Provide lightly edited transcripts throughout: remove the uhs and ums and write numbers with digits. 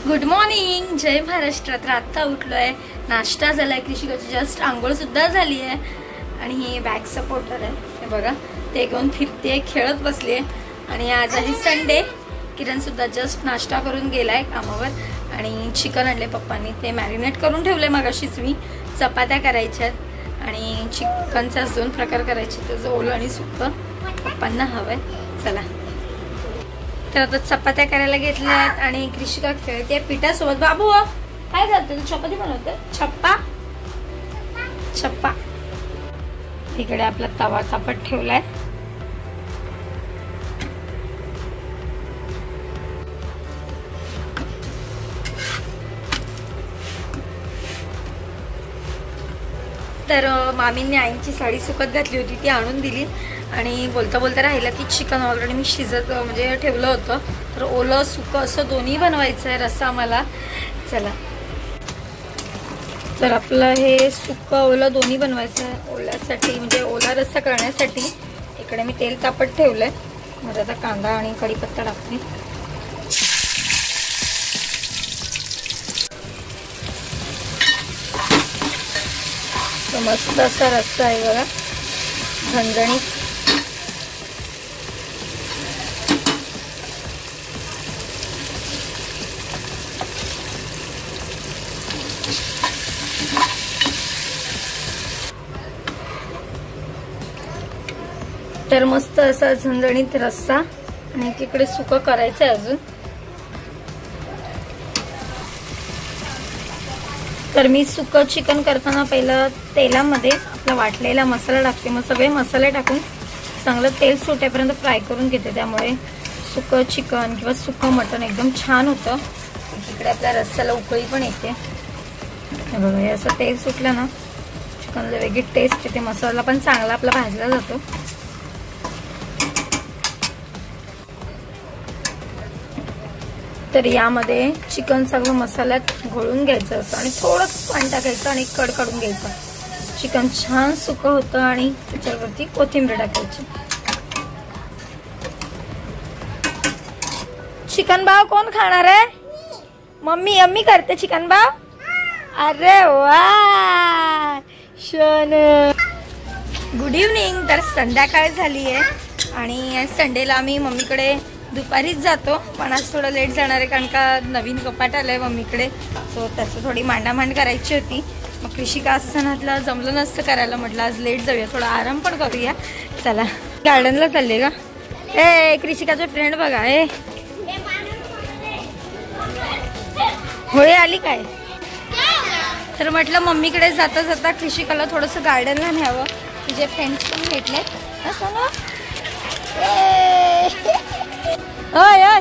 Good morning, जय महाराष्ट्र। तर आत्ता उठलोय, नाश्ता झालाय, कृषिकाची जस्ट आंघोळ सुद्धा झाली आहे आणि ही बॅक सपोर्टर आहे, हे बघा ते घेऊन फिरते, खेळत बसली आहे। आणि आज आहे संडे, किरण सुद्धा जस्ट नाश्ता करून गेलाय कामावर आणि चिकन आणले पप्पांनी, ते मॅरिनेट करून ठेवले मगाशीच मी। चपात्या करायच्यात आणि चिकनचा 2 प्रकार करायचे, त्याचं ओलं आणि सुक्कं पप्पांना हवंय। चला तर आता चपात्या करायला घेतल्यात आणि कृषिका खेळते पिठासोबत। बाबू काय करते तू? चपाती बनवते? छप्पा छप्पा। इकडे आपला तवा तापत ठेवलाय, तर मामींनी आईंची साडी सुकत घातली होती, ती आणून दिली आणि बोलता बोलता राहिलं की चिकन ऑलरेडी मी शिजत म्हणजे ठेवलं होतं, तर ओलं सुकं असं दोन्ही बनवायचं आहे रस्सा मला। चला तर आपलं हे सुकं ओलं दोन्ही बनवायचं आहे। ओल्यासाठी म्हणजे ओला रस्सा करण्यासाठी इकडे मी तेल तापत ठेवलंय, म्हणजे आता कांदा आणि कढीपत्ता टाकते। मस्त असा रस्सा आहे बघा, झणझणीत। तर मस्त असा झणझणीत रस्सा आणि तिकडे सुकं करायचं आहे अजून। तर मी सुकं चिकन करताना पहिलं तेलामध्ये आपला वाटलेला मसाला टाकते, मग सगळे मसाले टाकून चांगलं तेल सुटेपर्यंत फ्राय करून घेते, त्यामुळे सुकं चिकन किंवा सुकं मटण एकदम छान होतं। इकडे आपल्या रस्स्याला उकळी पण येते, हे बघा हे असं तेल सुटलं ना चिकनला वेगळी टेस्ट येते, मसाला पण चांगला आपला भाजला जातो। तर यामध्ये चिकन सगळं मसाल्यात घोळून घ्यायचं असं आणि थोडं पाणी टाकायचं आणि कड काढून घ्यायचं, चिकन छान सुकं होतं। आणि त्याच्यावरती कोथिंबीर टाकायची। चिकन भाव कोण खाणार आहे? मम्मी यम्मी करते चिकन भाव। अरे वा शन। Good evening. तर संध्याकाळ झाली आहे आणि संडेला आम्ही मम्मीकडे दुपारीच जातो, पण आज थोडं लेट जाणार आहे कारण का नवीन कपाट आलंय मम्मीकडे, सो त्याचं थोडी मांडामांड करायची होती। मग कृषिका असतानातलं जमलं नसतं करायला, म्हटलं आज लेट जाऊया, थोडा आराम पण करूया। चला गार्डनला चालले का? ए कृषिकाचे फ्रेंड बघा, ए होळी आली काय? तर म्हटलं मम्मीकडे जाता जाता कृषिकाला थोडंसं गार्डनला न्यावं, तिचे फ्रेंड्स पण भेटलेत असं ना। ओय ओय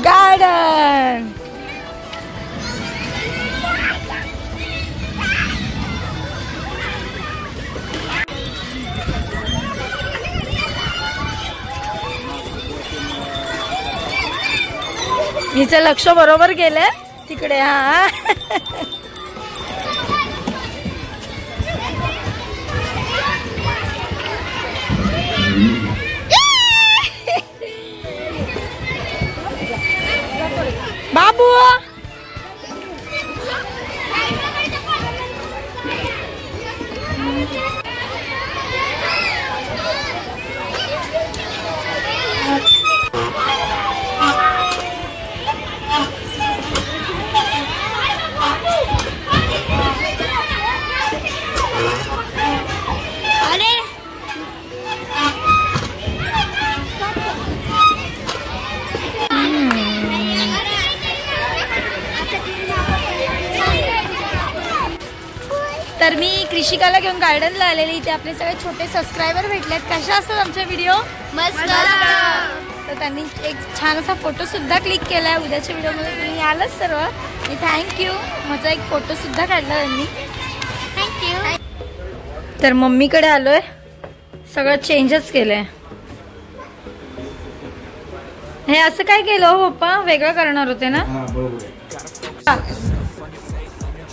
गार्डन। हिचं लक्ष बरोबर गेलंय तिकडे। हा बाबू तर मी कृषिकाला घेऊन गार्डनला आलेली, इथे आपले सगळे छोटे सबस्क्रायबर भेटलेत। कशा असतात आमचे व्हिडिओ? मस्त। तर त्यांनी एक छान असा फोटो सुद्धा क्लिक केलाय, उद्याच्या व्हिडिओमध्ये तुम्ही यालच सर्व, मी थँक्यू। माझा एक फोटो सुद्धा काढला त्यांनी, थँक्यू। तर मम्मीकडे आलोय, सगळं चेंजच केलंय। हे असं काय केलं हो पप्पा? वेगळं करणार होते ना?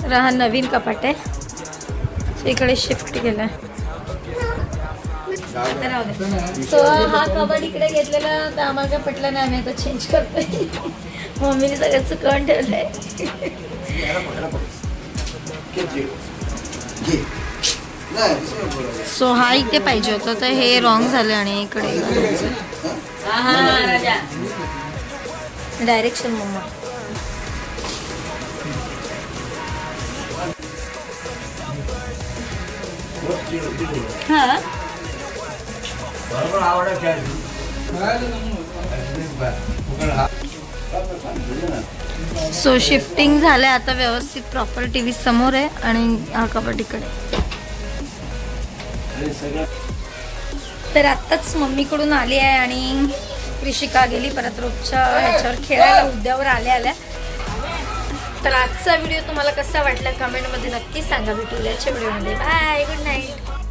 तर हा नवीन कपाट आहे, इकडे शिफ्ट केलाय। सो हा कबड इकडे घेतलेला तर आम्हाला पटलं नाही, आम्ही आता चेंज करतोय। मम्मीने सगळं चुकवून ठेवलंय. सो हा इथे पाहिजे होता तर हे रॉंग झालं आणि इकडे डायरेक्शन मम्मा. हा सो शिफ्टिंग झालंय आता व्यवस्थित प्रॉपर टीव्ही समोर आहे आणि हा कपाट इकडे. तर आत्ताच मम्मीकडून आली आहे आणि कृषिका गेली परत रोजच्या ह्याच्यावर खेळायला उद्यावर आल्या. तर आजचा व्हिडिओ तुम्हाला कसा वाटला कमेंटमध्ये नक्की सांगा. भेटूयाच्या व्हिडिओमध्ये. Bye, good night.